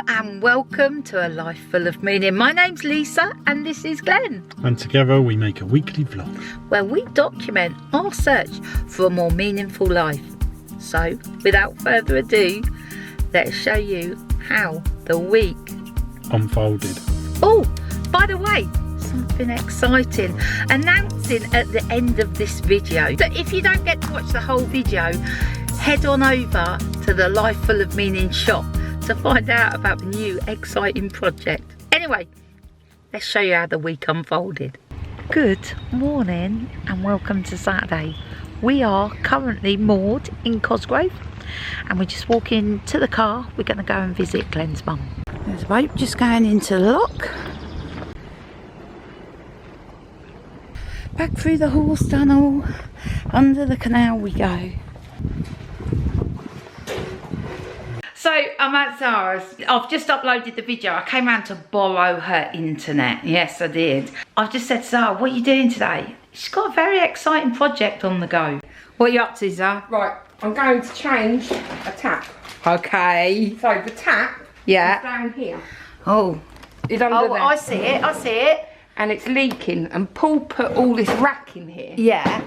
and welcome to A Life Full of Meaning. My name's Lisa and this is Glenn. And together we make a weekly vlog where we document our search for a more meaningful life. So, without further ado, let's show you how the week unfolded. Oh, by the way, something exciting. Announcing at the end of this video. So if you don't get to watch the whole video, head on over to the Life Full of Meaning shop to find out about the new exciting project. Anyway, let's show you how the week unfolded. Good morning and welcome to Saturday. We are currently moored in Cosgrove and we're just walking to the car. We're going to go and visit Glenn's mum. There's a boat just going into the lock. Back through the horse tunnel, under the canal we go. So I'm at Sara's. I've just uploaded the video. I came round to borrow her internet. Yes, I did. I've just said, Sara, what are you doing today? She's got a very exciting project on the go. What are you up to, Sara? Right, I'm going to change a tap. Okay. So the tap is down here. Oh. It's under there. I see it, I see it. And it's leaking, and Paul put all this rack in here. Yeah.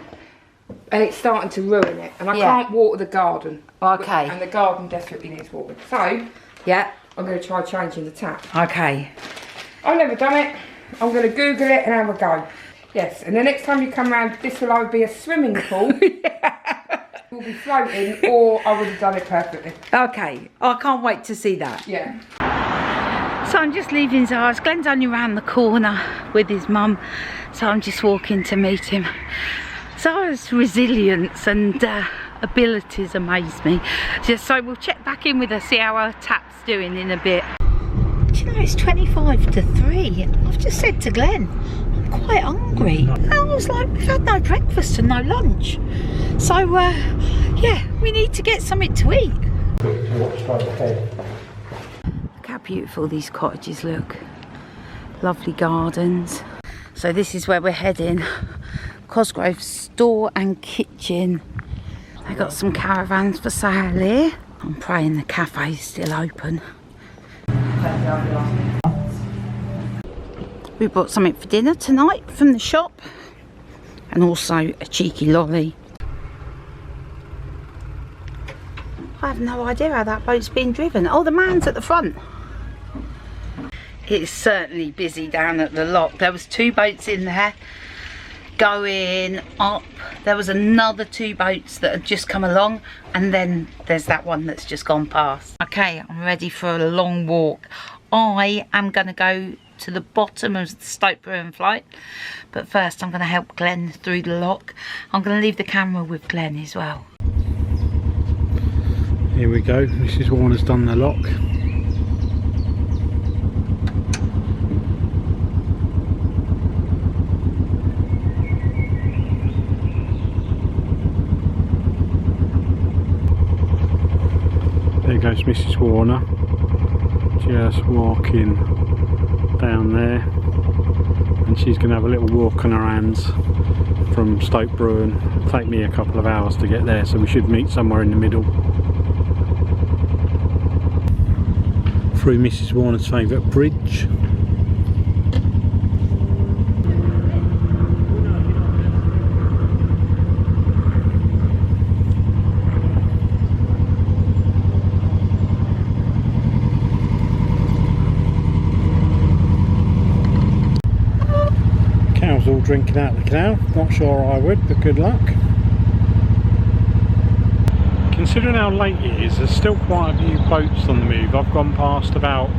And it's starting to ruin it. And I can't water the garden. Okay. And the garden desperately needs water. So, yeah, I'm going to try changing the tap. Okay. I've never done it. I'm going to Google it and have a go. Yes, and the next time you come round, this will either be a swimming pool, we'll be floating, or I would have done it perfectly. Okay, I can't wait to see that. Yeah. So I'm just leaving Zara's. Glenn's only round the corner with his mum, so I'm just walking to meet him. Zara's resilience and abilities amaze me. So we'll check back in with her, see how her tap's doing in a bit. Do you know it's 25 to 3? I've just said to Glenn, I'm quite hungry. And I was like, we've had no breakfast and no lunch. So yeah, we need to get something to eat. Look how beautiful these cottages look. Lovely gardens. So this is where we're heading. Cosgrove store and kitchen. They got some caravans for sale here. I'm praying the cafe's still open. We bought something for dinner tonight from the shop. And also a cheeky lolly. I have no idea how that boat's being driven. Oh, the man's at the front. It's certainly busy down at the lock. There was 2 boats in there going up. There was another 2 boats that had just come along, and then there's that one that's just gone past. Okay, I'm ready for a long walk. I am going to go to the bottom of the Stoke Bruerne flight, but first I'm going to help Glenn through the lock. I'm going to leave the camera with Glenn as well. Here we go, Mrs. Warner's done the lock. There goes Mrs. Warner, just walking down there, and she's going to have a little walk on her hands from Stoke Bruerne. It'll take me a couple of hours to get there, so we should meet somewhere in the middle. Through Mrs. Warner's favourite bridge. Cows all drinking out the canal. Not sure I would, but good luck. Considering how late it is, there's still quite a few boats on the move. I've gone past about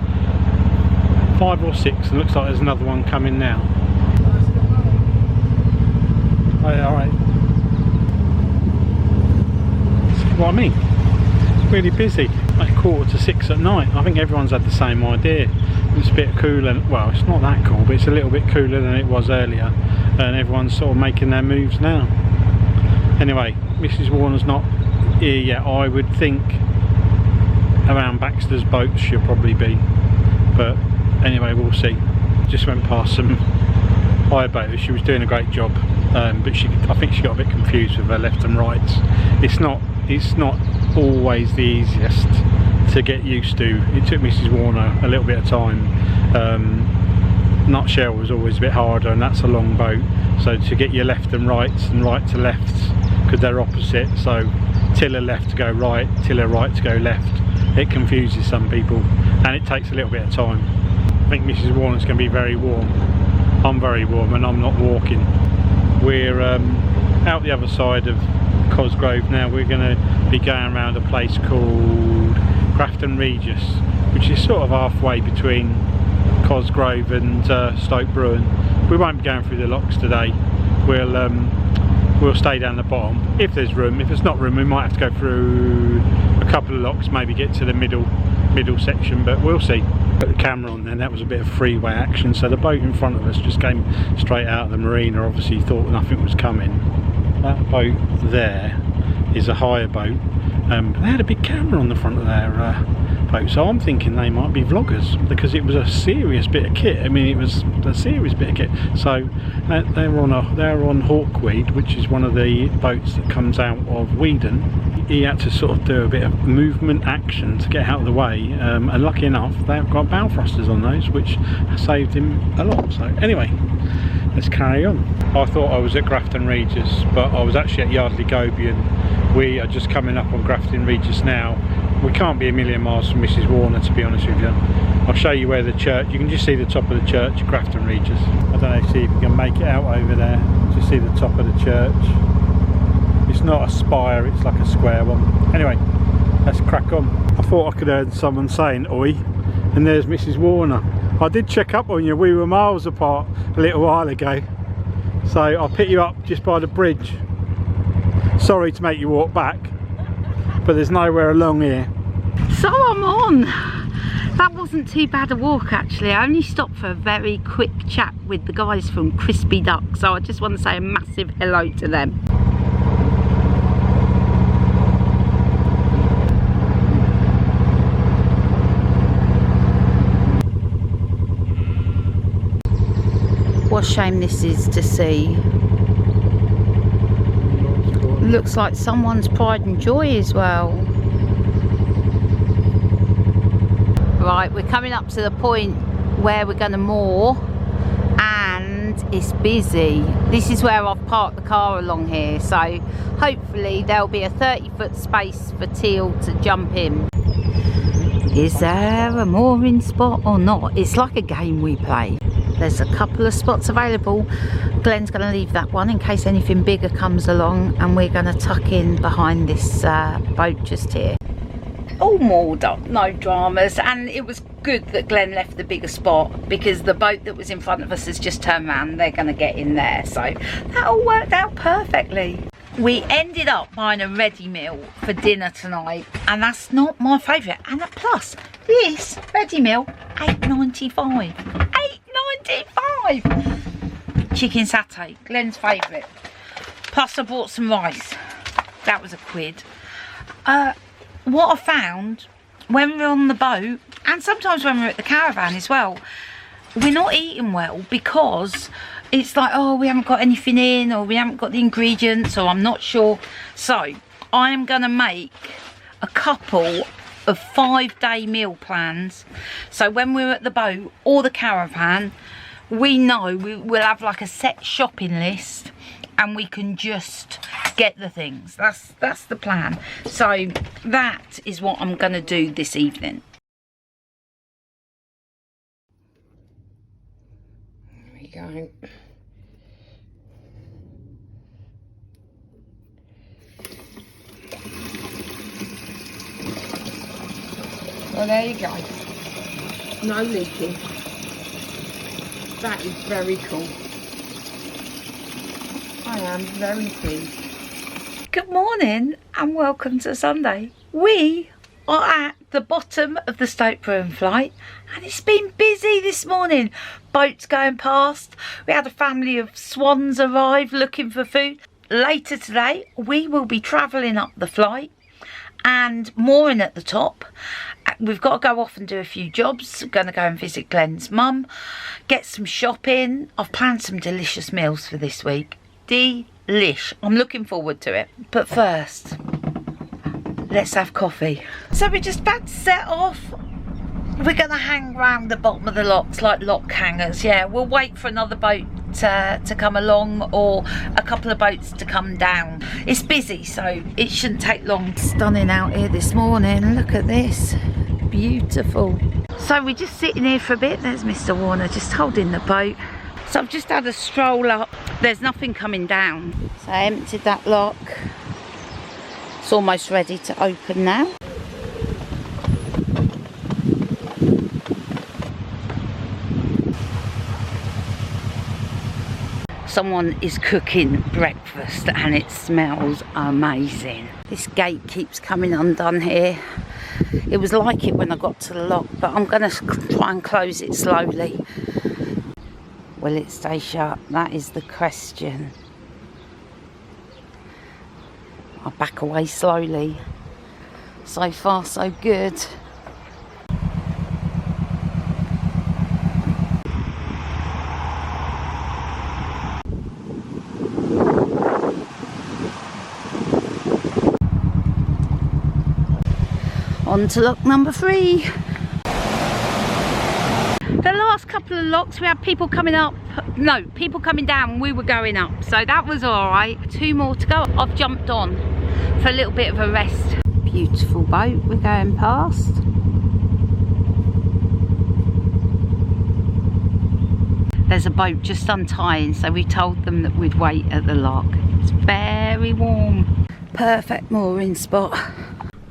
5 or 6 and looks like there's another one coming now. Oh, yeah, alright. See what I mean? It's really busy. Like 5:45 at night. I think everyone's had the same idea. It's a bit cooler, well, it's not that cool, but it's a little bit cooler than it was earlier, and everyone's sort of making their moves now. Anyway, Mrs. Warner's not here yet. I would think around Baxter's boats she'll probably be, but anyway, we'll see. Just went past some hire boaters. She was doing a great job, but I think she got a bit confused with her left and rights. It's not always the easiest to get used to. It took Mrs Warner a little bit of time. Nutshell was always a bit harder, and that's a long boat, so to get your left and rights and right to lefts, because they're opposite, so tiller left to go right, tiller right to go left, it confuses some people and it takes a little bit of time. I think Mrs Warner's going to be very warm. I'm very warm and I'm not walking. We're out the other side of Cosgrove now. We're going to be going around a place called Grafton Regis, which is sort of halfway between Cosgrove and Stoke Bruerne. We won't be going through the locks today. We'll stay down the bottom if there's room. If there's not room, we might have to go through a couple of locks, maybe get to the middle section, but we'll see. Put the camera on then, that was a bit of freeway action, so the boat in front of us just came straight out of the marina, obviously thought nothing was coming. That boat there is a hire boat, but they had a big camera on the front of their boat, so I'm thinking they might be vloggers, because it was a serious bit of kit. I mean, it was a serious bit of kit. So they're on Hawkweed, which is one of the boats that comes out of Weedon. He had to sort of do a bit of movement action to get out of the way, and lucky enough they've got bow thrusters on those, which saved him a lot. So anyway, let's carry on. I thought I was at Grafton Regis, but I was actually at Yardley Gobian. We are just coming up on Grafton Regis now. We can't be a million miles from Mrs Warner, to be honest with you. I'll show you where the church, you can just see the top of the church, Grafton Regis. I don't know, see if you can make it out over there. Just see the top of the church. It's not a spire, it's like a square one. Anyway, let's crack on. I thought I could hear someone saying oi, and there's Mrs Warner. I did check up on you, we were miles apart a little while ago. So I'll pick you up just by the bridge. Sorry to make you walk back, but there's nowhere along here. So I'm on. That wasn't too bad a walk actually. I only stopped for a very quick chat with the guys from Crispy Duck, so I just want to say a massive hello to them. What a shame this is to see. Looks like someone's pride and joy as well. Right, we're coming up to the point where we're going to moor, and it's busy. This is where I've parked the car along here, so hopefully there'll be a 30-foot space for Teal to jump in. Is there a mooring spot or not? It's like a game we play. There's a couple of spots available. Glenn's going to leave that one in case anything bigger comes along, and we're going to tuck in behind this boat just here. All moored up, no dramas, and it was good that Glenn left the bigger spot, because the boat that was in front of us has just turned around. They're going to get in there, so that all worked out perfectly. We ended up buying a ready meal for dinner tonight, and that's not my favourite. And plus, this ready meal, £8.95. £8.95. Chicken satay, Glenn's favourite. Plus I bought some rice. That was £1. What I found when we're on the boat, and sometimes when we're at the caravan as well, we're not eating well, because it's like, oh, we haven't got anything in, or we haven't got the ingredients, or I'm not sure. So I am going to make a couple of 5-day meal plans, so when we're at the boat or the caravan, we know we'll have like a set shopping list, and we can just get the things. That's the plan. So that is what I'm going to do this evening. There we go. Well, there you go. No leaking. That is very cool. I am very pleased. Good morning and welcome to Sunday. We are at the bottom of the Stoke Bruerne flight, and it's been busy this morning. Boats going past. We had a family of swans arrive looking for food. Later today we will be travelling up the flight and mooring at the top. We've got to go off and do a few jobs. We're going to go and visit Glenn's mum, get some shopping. I've planned some delicious meals for this week. Delish. I'm looking forward to it. But first, let's have coffee. So we're just about to set off. We're going to hang around the bottom of the locks like lock hangers. Yeah, we'll wait for another boat to come along, or a couple of boats to come down. It's busy, so it shouldn't take long. Stunning out here this morning. Look at this. Beautiful. So we're just sitting here for a bit. There's Mr. Warner just holding the boat. So I've just had a stroll up. There's nothing coming down. So I emptied that lock. It's almost ready to open now. Someone is cooking breakfast and it smells amazing. This gate keeps coming undone here. It was like it when I got to the lock, but I'm going to try and close it slowly. Will it stay shut? That is the question. I'll back away slowly. So far so good. On to lock number 3. The last couple of locks we had people coming up, no, people coming down, we were going up, so that was alright. 2 more to go. I've jumped on for a little bit of a rest. Beautiful boat we're going past. There's a boat just untying, so we told them that we'd wait at the lock. It's very warm. Perfect mooring spot.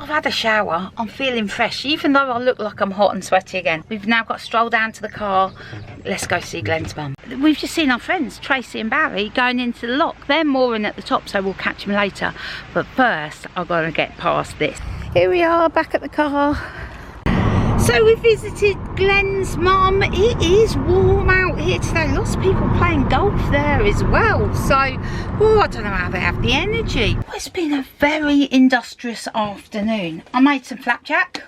I've had a shower, I'm feeling fresh, even though I look like I'm hot and sweaty again. We've now got to stroll down to the car. Let's go see Glenn's mum. We've just seen our friends, Tracy and Barry, going into the lock. They're mooring at the top, so we'll catch them later. But first, I've got to get past this. Here we are, back at the car. So we visited Glenn's mum. It is warm out here today. Lots of people playing golf there as well. So, oh, I don't know how they have the energy. Well, it's been a very industrious afternoon. I made some flapjack.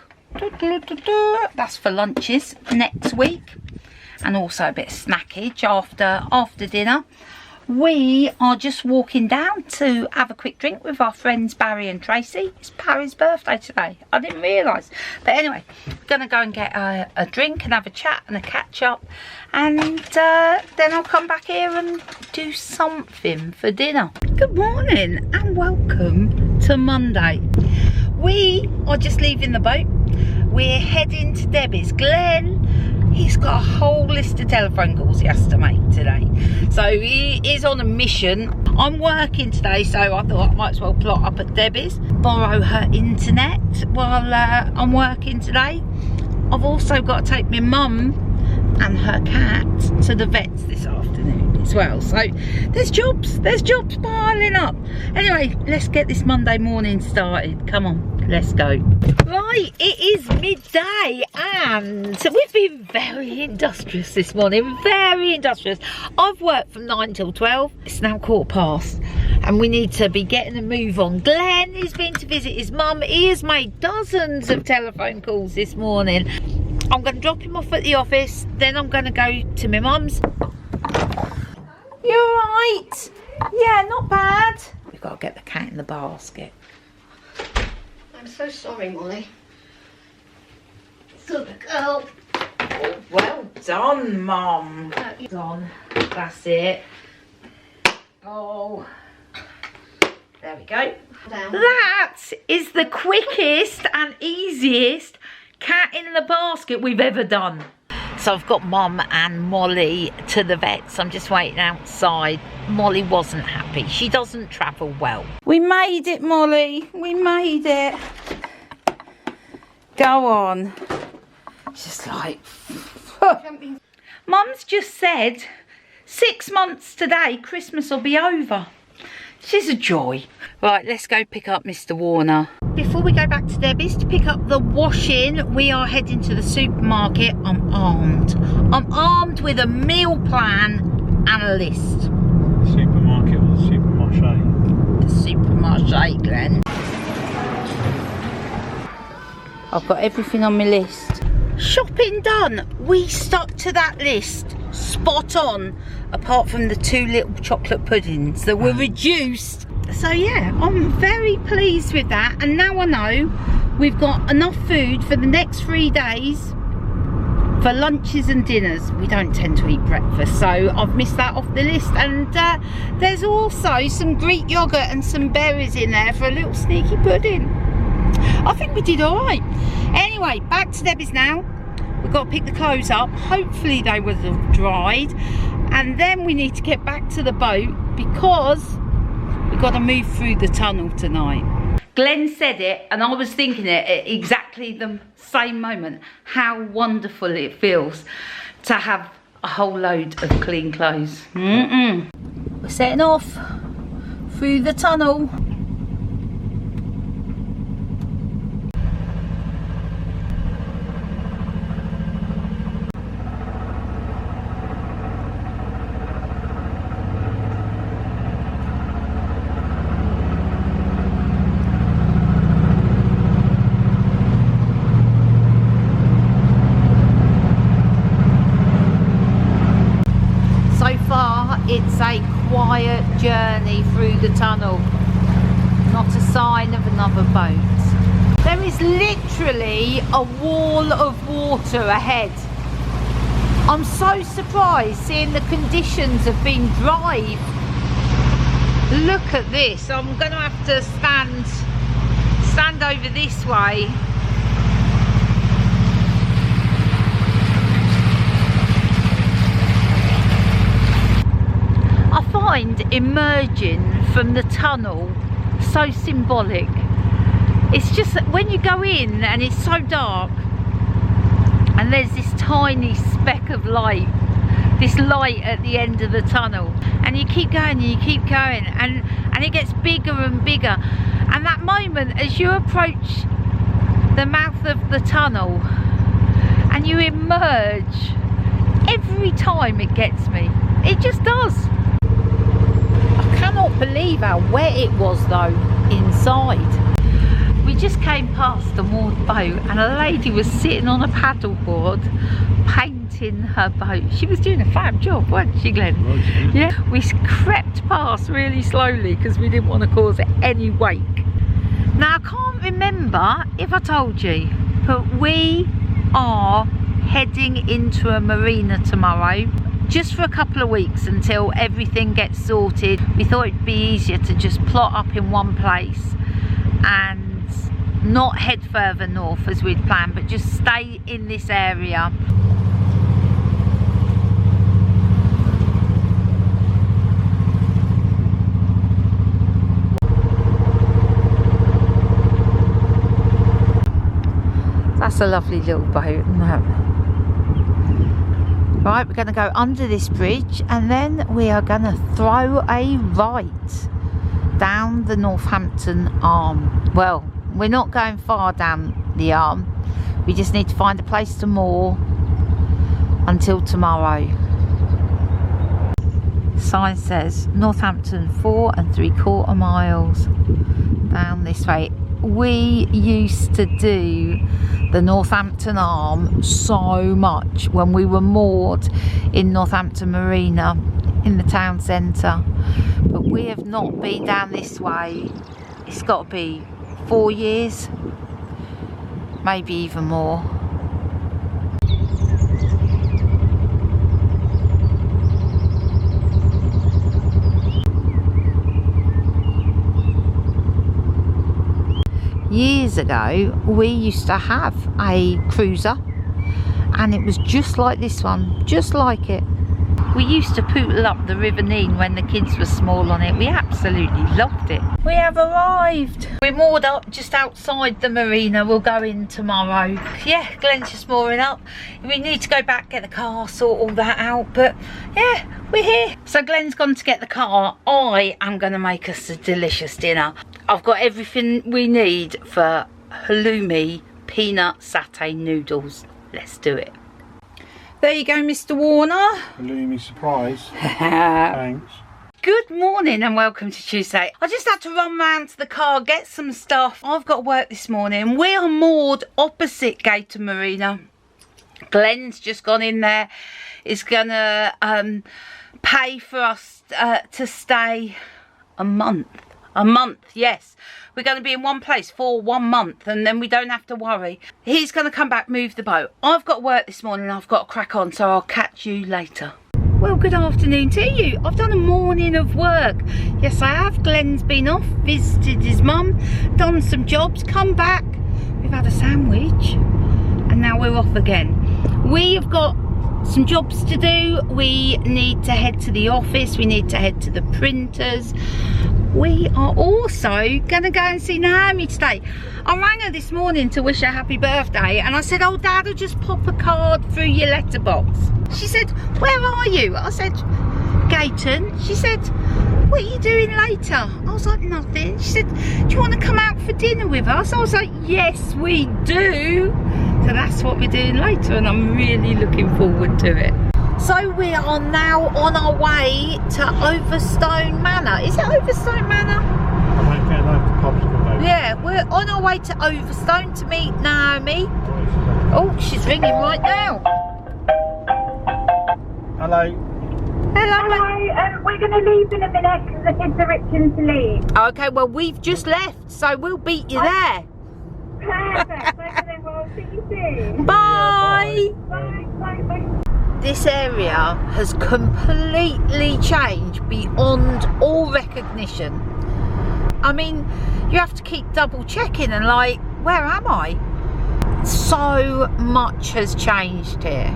That's for lunches next week. And also a bit of snackage after dinner. We are just walking down to have a quick drink with our friends Barry and Tracy. It's Barry's birthday today. I didn't realise. But anyway, gonna go and get a drink and have a chat and a catch up. And then I'll come back here and do something for dinner. Good morning and welcome to Monday. We are just leaving the boat. We're heading to Debbie's. Glenn, he's got a whole list of telephone calls he has to make today. So he is on a mission. I'm working today, so I thought I might as well plot up at Debbie's, borrow her internet while I'm working today. I've also got to take my mum and her cat to the vets this afternoon as well. So there's jobs piling up. Anyway, let's get this Monday morning started. Come on, let's go. Right, it is midday and we've been very industrious this morning, very industrious. I've worked from 9 till 12, it's now 15:15 and we need to be getting a move on. Glenn has been to visit his mum. He has made dozens of telephone calls this morning. I'm going to drop him off at the office, then I'm going to go to my mum's. You alright? Yeah, not bad. We've got to get the cat in the basket. I'm so sorry, Molly. Good girl. Oh, well done, Mum. Done. That's it. Oh. There we go. Down. That is the quickest and easiest cat in the basket we've ever done. So I've got Mum and Molly to the vets. I'm just waiting outside. Molly wasn't happy. She doesn't travel well. We made it, Molly. We made it. Go on. Just like... Mum's just said 6 months today, Christmas will be over. She's a joy. Right, let's go pick up Mr. Warner. Before we go back to Debbie's to pick up the washing, we are heading to the supermarket. I'm armed. I'm armed with a meal plan and a list. Supermarket or the supermarché? The supermarché, Glenn. I've got everything on my list. Shopping done. We stuck to that list. Spot on. Apart from the 2 little chocolate puddings that were reduced. So yeah, I'm very pleased with that, and now I know we've got enough food for the next 3 days for lunches and dinners. We don't tend to eat breakfast, so I've missed that off the list. And there's also some Greek yogurt and some berries in there for a little sneaky pudding. I think we did all right. Anyway, back to Debbie's now. We've got to pick the clothes up. Hopefully they would have dried, and then we need to get back to the boat because we've got to move through the tunnel tonight. Glenn said it, and I was thinking it at exactly the same moment, how wonderful it feels to have a whole load of clean clothes. We're setting off through the tunnel. It's a quiet journey through the tunnel, not a sign of another boat. There is literally a wall of water ahead. I'm so surprised seeing the conditions have been dry. Look at this. I'm going to have to stand over this way. I find emerging from the tunnel so symbolic. It's just that when you go in and it's so dark and there's this tiny speck of light, this light at the end of the tunnel, and you keep going and you keep going, and it gets bigger and bigger, and that moment as you approach the mouth of the tunnel and you emerge, every time it gets me. It just does. I cannot believe how wet it was though inside. We just came past a moored boat and a lady was sitting on a paddleboard painting her boat. She was doing a fab job, wasn't she, Glenn? Yeah, we crept past really slowly because we didn't want to cause any wake. Now I can't remember if I told you, but we are heading into a marina tomorrow, just for a couple of weeks until everything gets sorted. We thought it'd be easier to just plot up in one place and not head further north as we'd planned, but just stay in this area. That's a lovely little boat, isn't it? Right, we're going to go under this bridge and then we are going to throw a right down the Northampton arm. Well, we're not going far down the arm. We just need to find a place to moor until tomorrow. Sign says Northampton 4 3/4 miles down this way. We used to do the Northampton arm so much when we were moored in Northampton Marina in the town centre, but we have not been down this way. It's got to be 4 years, maybe even more. Years ago we used to have a cruiser and it was just like this one, just like it. We used to poodle up the River Nene when the kids were small on it. We absolutely loved it. We have arrived. We're moored up just outside the marina. We'll go in tomorrow. Yeah, Glenn's just mooring up. We need to go back, get the car, sort all that out, but yeah, we're here. So Glenn's gone to get the car. I am going to make us a delicious dinner. I've got everything we need for halloumi peanut satay noodles. Let's do it. There you go, Mr. Warner. Halloumi surprise. Thanks. Good morning and welcome to Tuesday. I just had to run round to the car, get some stuff. I've got work this morning. We are moored opposite Gator Marina. Glenn's just gone in there. He's gonna pay for us to stay a month. A month, yes. We're going to be in one place for 1 month and then we don't have to worry. He's going to come back, move the boat. I've got work this morning, I've got to crack on, so I'll catch you later. Well, good afternoon to you. I've done a morning of work. Yes, I have. Glenn's been off, visited his mum, done some jobs, come back. We've had a sandwich and now we're off again. We have got some jobs to do. We need to head to the office. We need to head to the printers. We are also going to go and see Naomi today. I rang her this morning to wish her happy birthday and I said, oh, Dad, I'll just pop a card through your letterbox. She said, where are you? I said, Gayton. She said, what are you doing later? I was like, nothing. She said, do you want to come out for dinner with us? I was like, yes, we do. So that's what we're doing later and I'm really looking forward to it. So we are now on our way to Overstone Manor. Is it Overstone Manor? I don't care, like the Cosgrove Caravan. Yeah, we're on our way to Overstone to meet Naomi. Oh, she's ringing right now. Hello. Hello. We're going to leave in a minute because the kids are itching to leave. Okay, well, we've just left, so we'll beat you there. Perfect. Okay, well, see you soon. Bye. Bye. Bye. Bye. This area has completely changed beyond all recognition. I mean, you have to keep double checking and like, where am I? So much has changed here.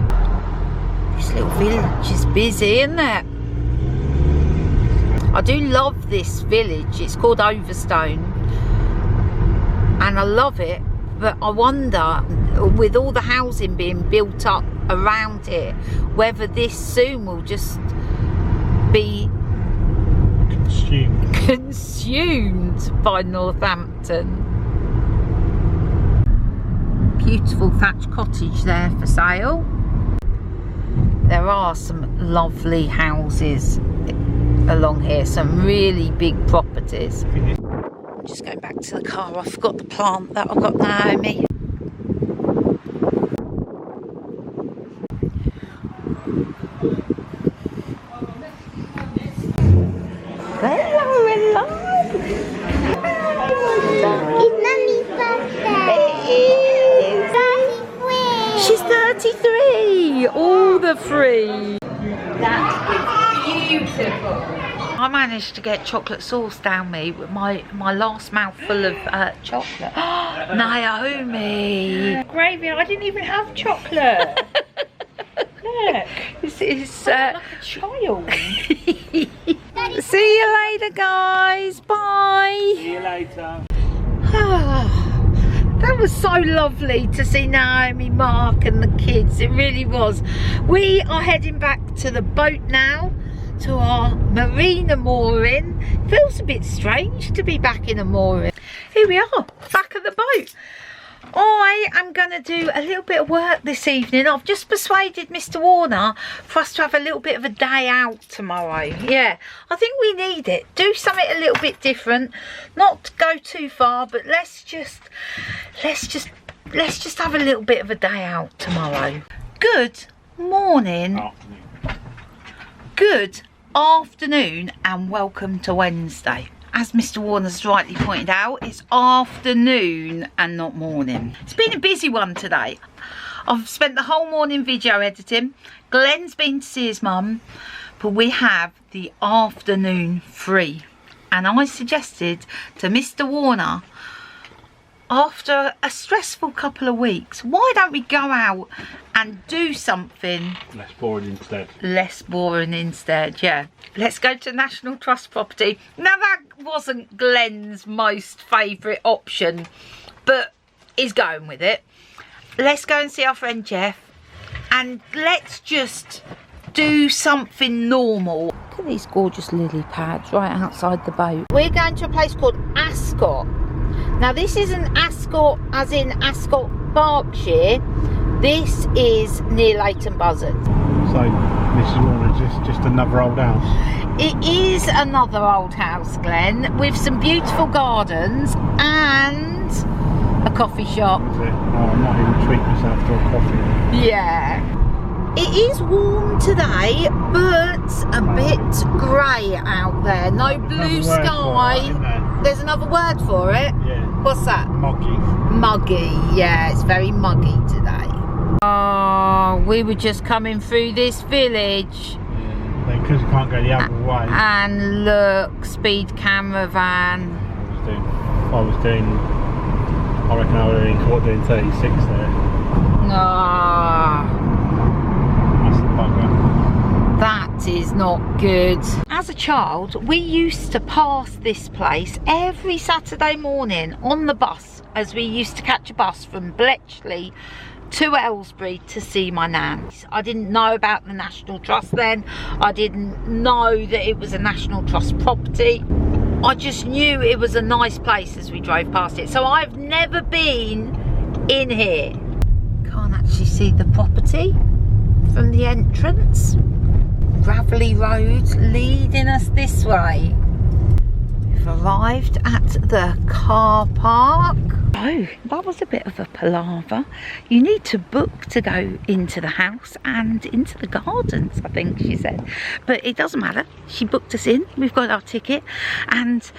This little village is busy, isn't it? I do love this village. It's called Overstone and I love it, but I wonder, with all the housing being built up around here, whether this soon will just be consumed by Northampton. Beautiful thatched cottage there for sale. There are some lovely houses along here, some really big properties. I'm just going back to the car. I forgot the plant that I got Naomi. Hello. It's Mummy's birthday. It is. She's 33. All the free. That is beautiful. I managed to get chocolate sauce down me with my last mouthful of chocolate. Naomi. Gravy, I didn't even have chocolate. Look. This is like a child. See you later, guys. Bye. See you later. That was so lovely to see Naomi, Mark and the kids. It really was. We are heading back to the boat now, to our Marina mooring. Feels a bit strange to be back in a mooring. Here we are, back at the boat. I am going to do a little bit of work this evening. I've just persuaded Mr. Warner for us to have a little bit of a day out tomorrow. Yeah, I think we need it. Do something a little bit different. Not go too far, but let's just have a little bit of a day out tomorrow. Good morning. Good afternoon and welcome to Wednesday. As Mr. Warner's rightly pointed out, it's afternoon and not morning. It's been a busy one today. I've spent the whole morning video editing. Glenn's been to see his mum, but we have the afternoon free. And I suggested to Mr. Warner, after a stressful couple of weeks, why don't we go out and do something Less boring instead. less boring instead? Yeah, let's go to National Trust property. Now that wasn't Glenn's most favourite option, but he's going with it. Let's go and see our friend Jeff and let's just do something normal. Look at these gorgeous lily pads right outside the boat. We're going to a place called Ascot. Now this isn't Ascot as in Ascot, Berkshire. This is near Leighton Buzzard. So Mrs. Warner's just another old house. It is another old house, Glenn, with some beautiful gardens and a coffee shop. Is it? Oh, I might even treat myself to a coffee. Yeah. It is warm today, but a bit grey out there. No blue sky. there's another word for it. Yeah. What's that? Moggy. Muggy. Yeah, it's very muggy today. Oh, we were just coming through this village. Yeah. Because we can't go the other way. And look, speed caravan. I reckon I would have been caught doing 36 there. No. That's the bugger. That is not good. As a child, we used to pass this place every Saturday morning on the bus, as we used to catch a bus from Bletchley to Aylesbury to see my nan. I didn't know about the National Trust then. I didn't know that it was a National Trust property. I just knew it was a nice place as we drove past it. So I've never been in here. Can't actually see the property from the entrance. Gravelly roads leading us this way. We've arrived at the car park. Oh, that was a bit of a palaver. You need to book to go into the house and into the gardens, I think she said. But it doesn't matter. She booked us in. We've got our ticket and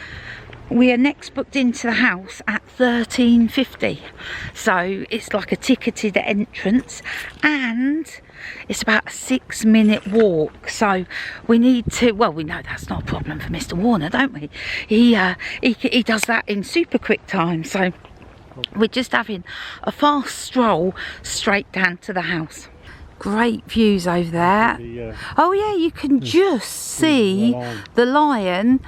we are next booked into the house at 13:50. So it's like a ticketed entrance and it's about a 6-minute walk. So we need to, well, we know that's not a problem for Mr. Warner, don't we? He does that in super quick time. So we're just having a fast stroll straight down to the house. Great views over there. Oh yeah, you can just see the lion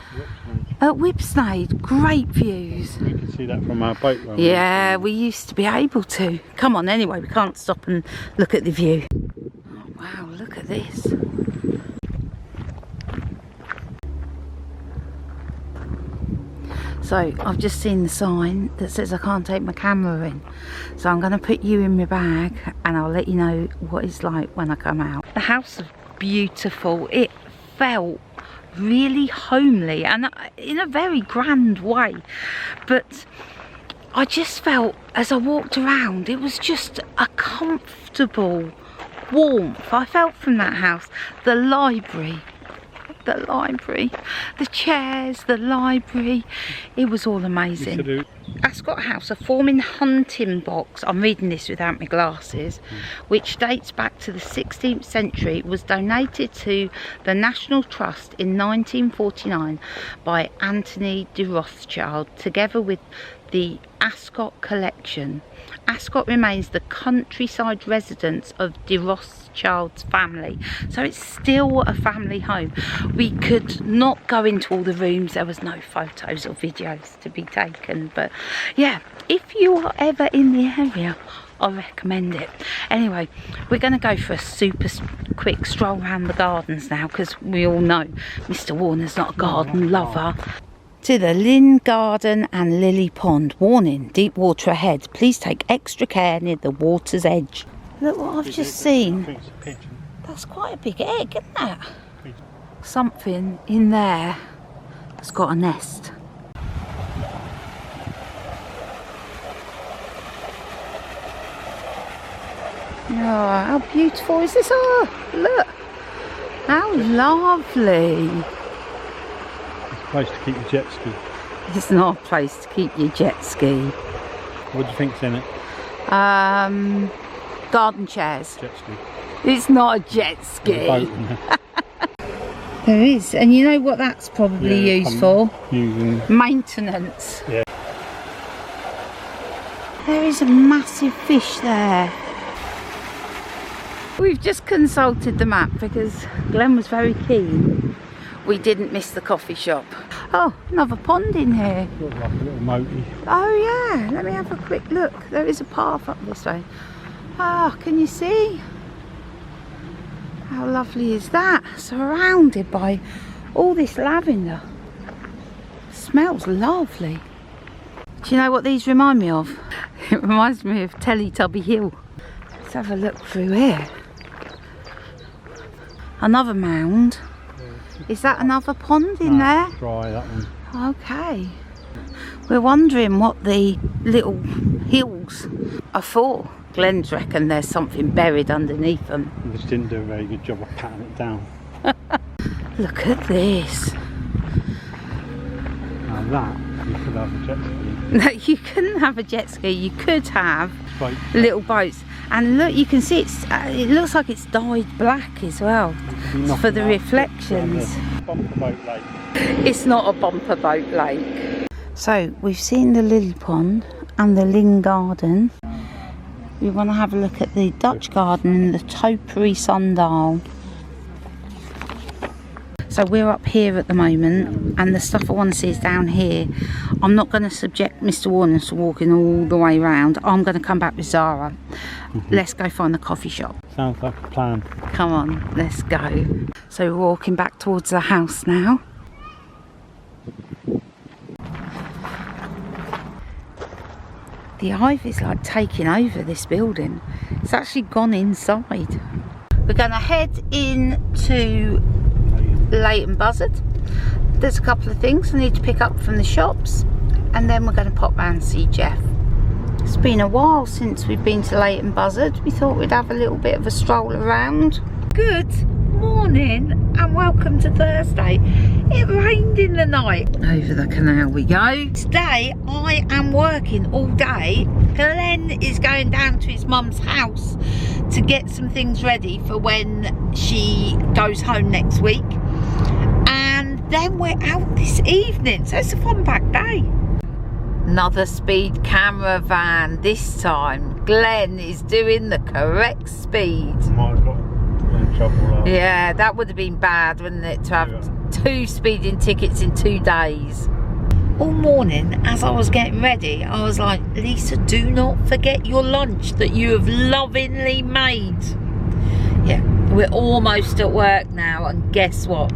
at Whipsnade. Great views. You can see that from our boat. Yeah, we used to be able to. Come on, anyway, we can't stop and look at the view. Oh, wow, look at this. So I've just seen the sign that says I can't take my camera in. So I'm going to put you in my bag and I'll let you know what it's like when I come out. The house is beautiful. It felt really homely and in a very grand way. But I just felt as I walked around, it was just a comfortable warmth I felt from that house. The library, the chairs, the library, it was all amazing. Ascot House, a forming hunting box, I'm reading this without my glasses, which dates back to the 16th century, was donated to the National Trust in 1949 by Anthony de Rothschild, together with the Ascot collection. Ascot remains the countryside residence of de Rothschild's family, so it's still a family home. We could not go into all the rooms, there was no photos or videos to be taken, but yeah, if you are ever in the area, I recommend it. Anyway, we're going to go for a super quick stroll around the gardens now, because we all know Mr. Warner's not a garden lover. To the Lynn Garden and Lily Pond. Warning, deep water ahead. Please take extra care near the water's edge. Look what I've just seen. That's quite a big egg, isn't that? Something in there has got a nest. Oh, how beautiful is this? Oh, look. How lovely. Place to keep your jet ski. It's not a place to keep your jet ski. What do you think's in it? Garden chairs. Jet ski. It's not a jet ski. There's a boat in there. There is, and you know what that's probably used for? Using maintenance. Yeah. There is a massive fish there. We've just consulted the map because Glenn was very keen we didn't miss the coffee shop. Oh, another pond in here. Looks like a little moaty. Oh yeah, let me have a quick look. There is a path up this way. Ah, can you see? How lovely is that? Surrounded by all this lavender. Smells lovely. Do you know what these remind me of? It reminds me of Teletubby Hill. Let's have a look through here. Another mound. Is that another pond in there? Dry, that one. Okay. We're wondering what the little hills are for. Glenn's reckon there's something buried underneath them. We just didn't do a very good job of patting it down. Look at this. Now You could have a jet ski. No, you couldn't have a jet ski. You could have Boat. little boats. And look, you can see it looks like it's dyed black as well for the reflections. Bumper boat lake. It's not a bumper boat lake. So we've seen the lily pond and the Lynn garden. We want to have a look at the Dutch garden and the topiary sundial. So we're up here at the moment, and the stuff I want to see is down here. I'm not going to subject Mr. Warner to walking all the way around. I'm going to come back with Sara. Let's go find the coffee shop. Sounds like a plan. Come on, let's go. So we're walking back towards the house now. The ivy's like taking over this building. It's actually gone inside. We're going to head into Leighton Buzzard. There's a couple of things I need to pick up from the shops, and then we're going to pop round and see Jeff. It's been a while since we've been to Leighton Buzzard. We thought we'd have a little bit of a stroll around. Good morning and welcome to Thursday. It rained in the night. Over the canal we go. Today I am working all day. Glenn is going down to his mum's house to get some things ready for when she goes home next week. And then we're out this evening, so it's a fun packed day. Another speed caravan. This time Glenn is doing the correct speed. Might have got in trouble. Yeah, that would have been bad, wouldn't it, to have 2 speeding tickets in 2 days. All morning as I was getting ready, I was like, Lisa, do not forget your lunch that you have lovingly made. Yeah, we're almost at work now, and guess what?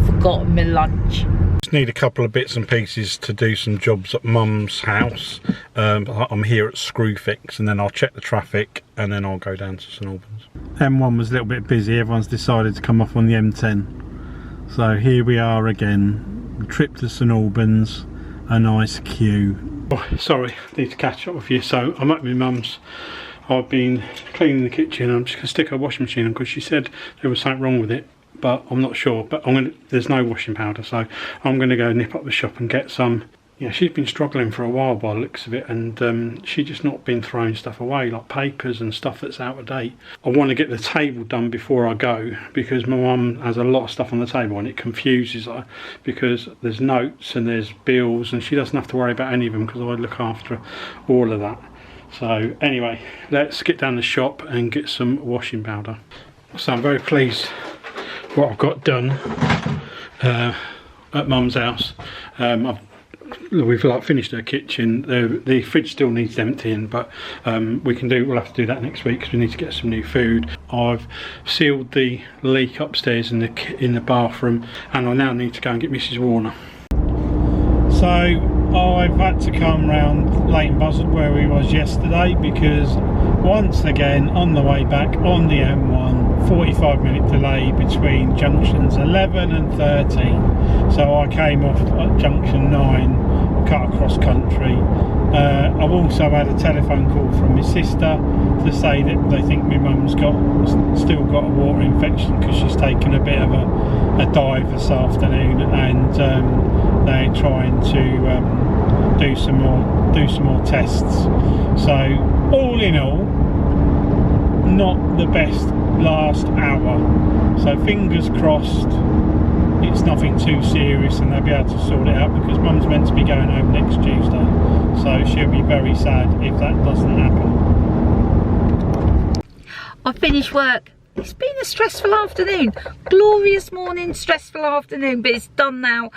Forgotten my lunch. Just need a couple of bits and pieces to do some jobs at Mum's house. I'm here at Screwfix, and then I'll check the traffic, and then I'll go down to St Albans. M1 was a little bit busy. Everyone's decided to come off on the M10. So here we are again. Trip to St Albans, a nice queue. Oh, sorry, I need to catch up with you. So I'm at my mum's. I've been cleaning the kitchen. I'm just going to stick her washing machine on because she said there was something wrong with it, but I'm not sure. But there's no washing powder, so I'm going to go nip up the shop and get some. Yeah, she's been struggling for a while by the looks of it, and she's just not been throwing stuff away, like papers and stuff that's out of date. I want to get the table done before I go, because my mum has a lot of stuff on the table and it confuses her, because there's notes and there's bills, and she doesn't have to worry about any of them because I look after all of that. So anyway, let's get down the shop and get some washing powder. So I'm very pleased what I've got done at Mum's house. We've like finished her kitchen. The fridge still needs emptying, but we'll have to do that next week because we need to get some new food. I've sealed the leak upstairs in the bathroom, and I now need to go and get Mrs Warner. So I've had to come round Leighton Buzzard where we was yesterday, because once again on the way back on the M1, 45-minute delay between junctions 11 and 13. So I came off at junction 9, cut across country. I've also had a telephone call from my sister to say that they think my mum's still got a water infection because she's taken a bit of a dive this afternoon, and they're trying to do some more tests. So all in all, not the best last hour. So fingers crossed it's nothing too serious and they'll be able to sort it out, because Mum's meant to be going home next Tuesday, so she'll be very sad if that doesn't happen. I finished work. It's been a stressful afternoon, glorious morning, stressful afternoon, but it's done now.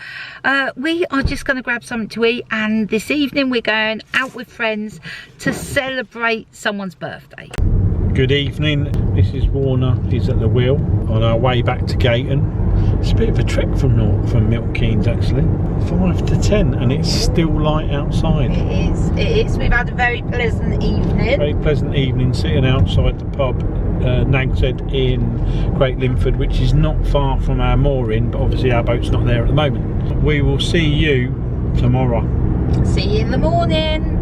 We are just going to grab something to eat, and this evening we're going out with friends to celebrate someone's birthday. Good evening, Mrs Warner is at the wheel on our way back to Gayton. It's a bit of a trek from Milton Keynes actually. 5 to 10 and it's still light outside. It is. We've had a very pleasant evening. Very pleasant evening sitting outside the pub, Nag's Head in Great Linford, which is not far from our mooring, but obviously our boat's not there at the moment. We will see you tomorrow. See you in the morning.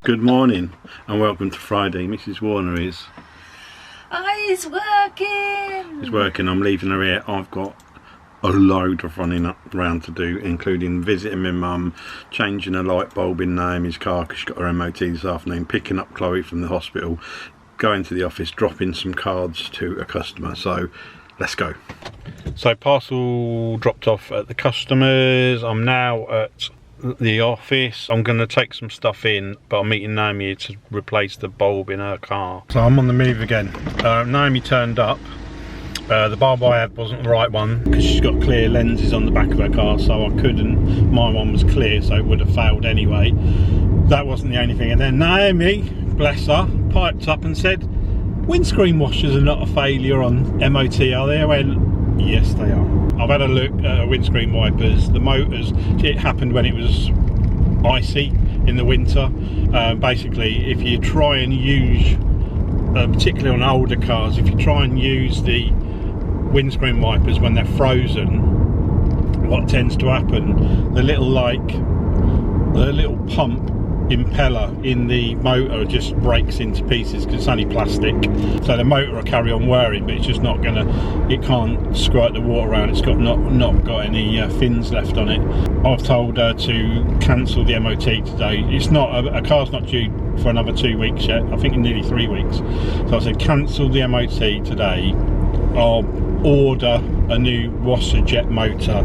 Good morning and welcome to Friday. Mrs Warner is... Oh, it's working. It's working. I'm leaving her here. I've got a load of running around to do, including visiting my mum, changing a light bulb in Naomi's car because she got her MOT this afternoon, picking up Chloe from the hospital, going to the office, dropping some cards to a customer. So let's go. So parcel dropped off at the customers. I'm now at the office. I'm going to take some stuff in, but I'm meeting Naomi to replace the bulb in her car. So I'm on the move again. Naomi turned up. The bulb I had wasn't the right one because she's got clear lenses on the back of her car, so I couldn't. My one was clear, so it would have failed anyway. That wasn't the only thing. And then Naomi, bless her, piped up and said, windscreen washers are not a failure on MOT, are they? I went, yes they are. I've had a look at windscreen wipers. The motors, it happened when it was icy in the winter. Basically, if you try and use, particularly on older cars, if you try and use the windscreen wipers when they're frozen, what tends to happen, the little pump impeller in the motor just breaks into pieces because it's only plastic, so the motor will carry on whirring, but it's just not gonna, it can't squirt the water around. It's got not got any fins left on it. I've told her to cancel the MOT today. It's not a car's not due for another 2 weeks yet, I think in nearly 3 weeks. So I said cancel the MOT today. I'll order a new washer jet motor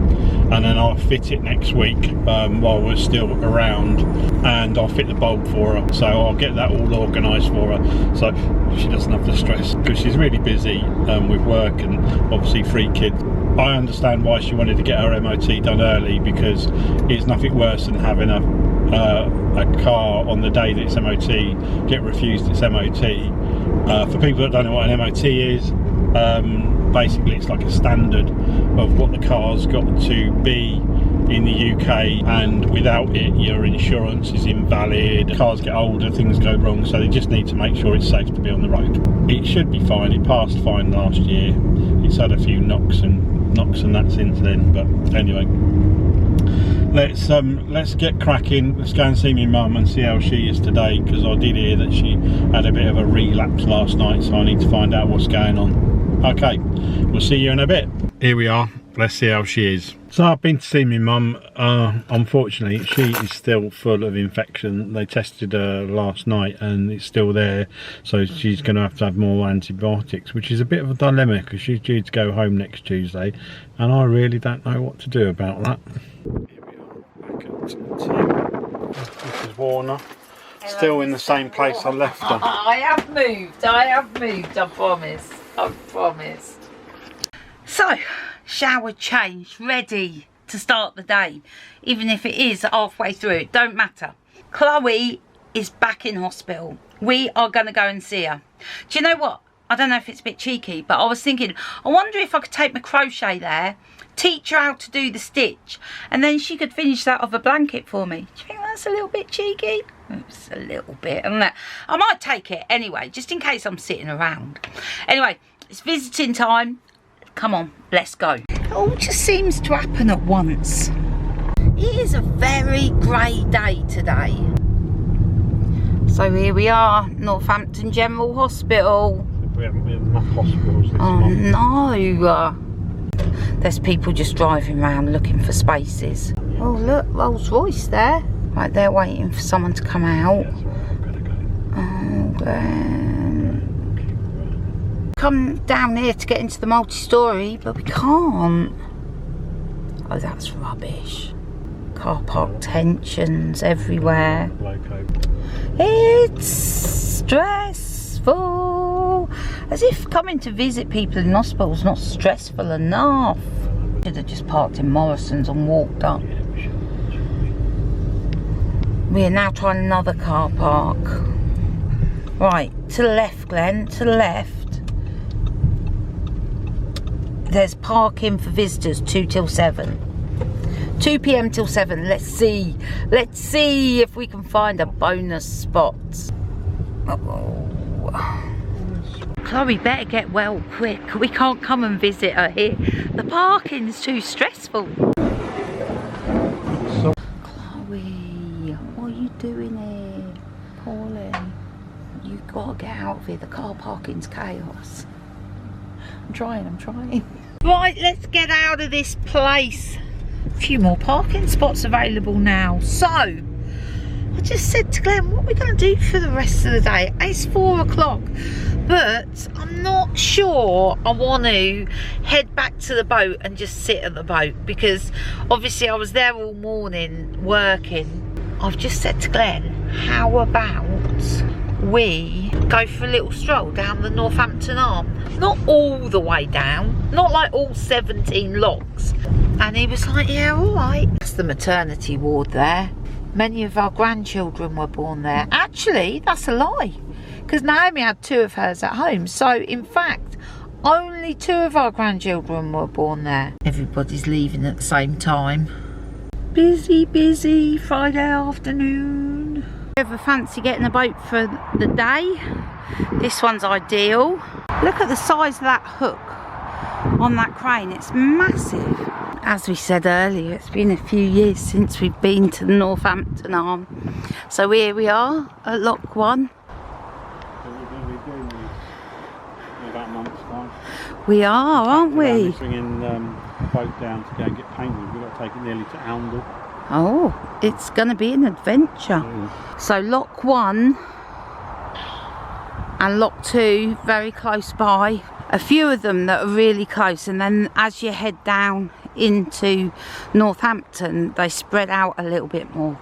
and then I'll fit it next week while we're still around, and I'll fit the bulb for her, so I'll get that all organised for her so she doesn't have the stress, because she's really busy with work and obviously 3 kids. I understand why she wanted to get her MOT done early, because it's nothing worse than having a car on the day that it's MOT get refused its MOT. For people that don't know what an MOT is, basically it's like a standard of what the car's got to be in the UK, and without it your insurance is invalid. Cars get older, things go wrong, so they just need to make sure it's safe to be on the road. It should be fine. It passed fine last year. It's had a few knocks and that since then, but anyway, let's get cracking. Let's go and see my mum and see how she is today, because I did hear that she had a bit of a relapse last night, so I need to find out what's going on. Okay, we'll see you in a bit. Here we are, let's see how she is. So I've been to see my mum. Unfortunately she is still full of infection. They tested her last night and it's still there, so she's going to have more antibiotics, which is a bit of a dilemma because she's due to go home next Tuesday and I really don't know what to do about that. Here we are, back at Tim. This is Warner. Still in the same place I left her. I have moved, I promise. I promise. So, shower changed, ready to start the day. Even if it is halfway through, it don't matter. Chloe is back in hospital. We are going to go and see her. Do you know what? I don't know if it's a bit cheeky, but I was thinking, I wonder if I could take my crochet there, teach her how to do the stitch, and then she could finish that off a blanket for me. Do you think that's a little bit cheeky? It's a little bit, isn't it? I might take it anyway, just in case I'm sitting around. Anyway, it's visiting time. Come on, let's go. It all just seems to happen at once. It is a very grey day today. So here we are, Northampton General Hospital. We haven't been enough hospitals this month. No. There's people just driving around looking for spaces. Oh look, Rolls Royce there. Right, they're waiting for someone to come out. Yeah, so I'm gonna go. Oh, Glenn. Come down here to get into the multi-storey, but we can't. Oh, that's rubbish. Car park tensions everywhere. Loco. It's stressful. As if coming to visit people in hospital is not stressful enough. Should have just parked in Morrison's and walked up. Yeah, we should. We are now trying another car park. Right, to the left, Glenn, to the left. There's parking for visitors 2 till 7. 2 PM till 7. Let's see if we can find a bonus spot. Chloe better get well quick. We can't come and visit her here. The parking's too stressful. So Chloe, what are you doing here? Pauline, you've got to get out of here. The car parking's chaos. I'm trying. Right, let's get out of this place. A few more parking spots available now. So, I just said to Glenn, what are we going to do for the rest of the day? It's 4 o'clock, but I'm not sure I want to head back to the boat and just sit at the boat, because obviously I was there all morning working. I've just said to Glenn, how about we go for a little stroll down the Northampton arm? Not all the way down, not like all 17 locks. And he was like, yeah, all right. That's the maternity ward there. Many of our grandchildren were born there. Actually, that's a lie, because Naomi had 2 of hers at home. So, in fact, only 2 of our grandchildren were born there. Everybody's leaving at the same time. Busy, busy Friday afternoon. Ever fancy getting a boat for the day? This one's ideal. Look at the size of that hook on that crane. It's massive. As we said earlier, it's been a few years since we've been to the Northampton arm. So here we are at Lock 1. In about a month's time. We are, aren't we? Bringing the boat down to go and get painted. We've got to take it nearly to Oundle. Oh, it's going to be an adventure. So Lock 1 and Lock 2 very close by. A few of them that are really close, and then as you head down into Northampton they spread out a little bit more.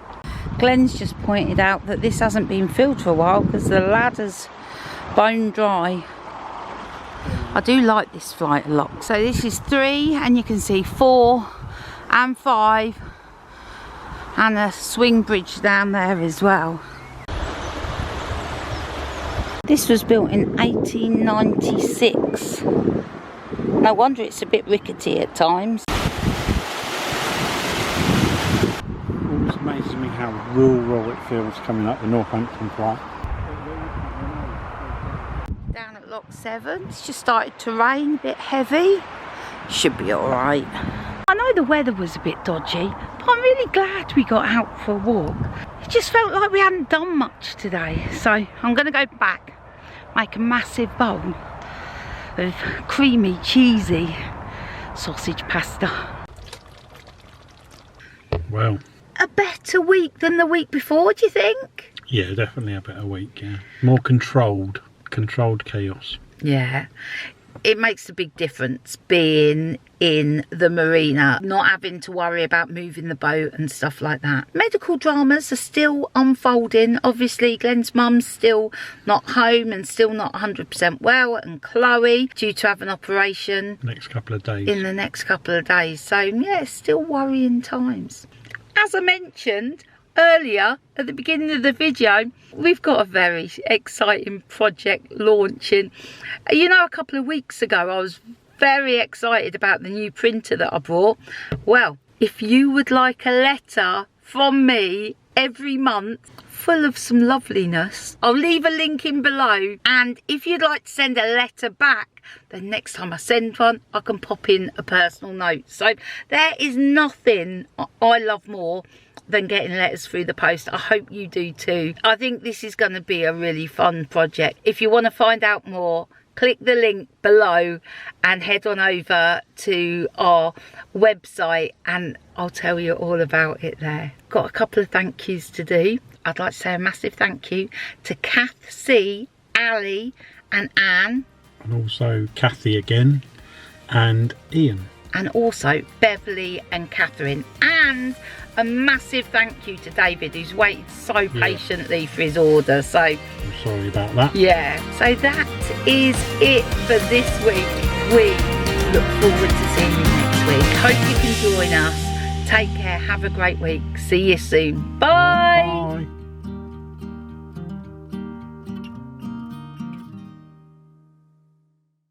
Glenn's just pointed out that this hasn't been filled for a while because the ladder's bone dry. I do like this flight of locks. So this is 3, and you can see 4 and 5 and a swing bridge down there as well. This was built in 1896. No wonder it's a bit rickety at times. It amazes me how rural it feels coming up the Northampton flight. Down at Lock 7, it's just started to rain, a bit heavy. Should be alright. I know the weather was a bit dodgy, but I'm really glad we got out for a walk. It just felt like we hadn't done much today. So I'm going to go back, make a massive bowl of creamy, cheesy sausage pasta. Well, A better week than the week before, do you think? yeah, definitely a better week, yeah. More controlled chaos. Yeah, it makes a big difference being in the marina, not having to worry about moving the boat and stuff like that. Medical dramas are still unfolding. Obviously Glenn's mum's still not home and still not 100% well, and Chloe due to have an operation Next couple of days. in the next couple of days. So yeah, it's still worrying times. As I mentioned earlier at the beginning of the video, we've got a very exciting project launching. You know, a couple of weeks ago I was very excited about the new printer that I brought. Well, if you would like a letter from me every month full of some loveliness, I'll leave a link in below, and if you'd like to send a letter back, then next time I send one I can pop in a personal note. So there is nothing I love more than getting letters through the post. I hope you do too. I think this is going to be a really fun project. If you want to find out more, click the link below and head on over to our website and I'll tell you all about it there. Got a couple of thank yous to do. I'd like to say a massive thank you to Kath C, Ali and Anne. And also Kathy again, and Ian. And also Beverly and Catherine. And a massive thank you to David, who's waited so patiently for his order. So I'm sorry about that. yeah, so that is it for this week. We look forward to seeing you next week. Hope you can join us. Take care, have a great week. See you soon. Bye.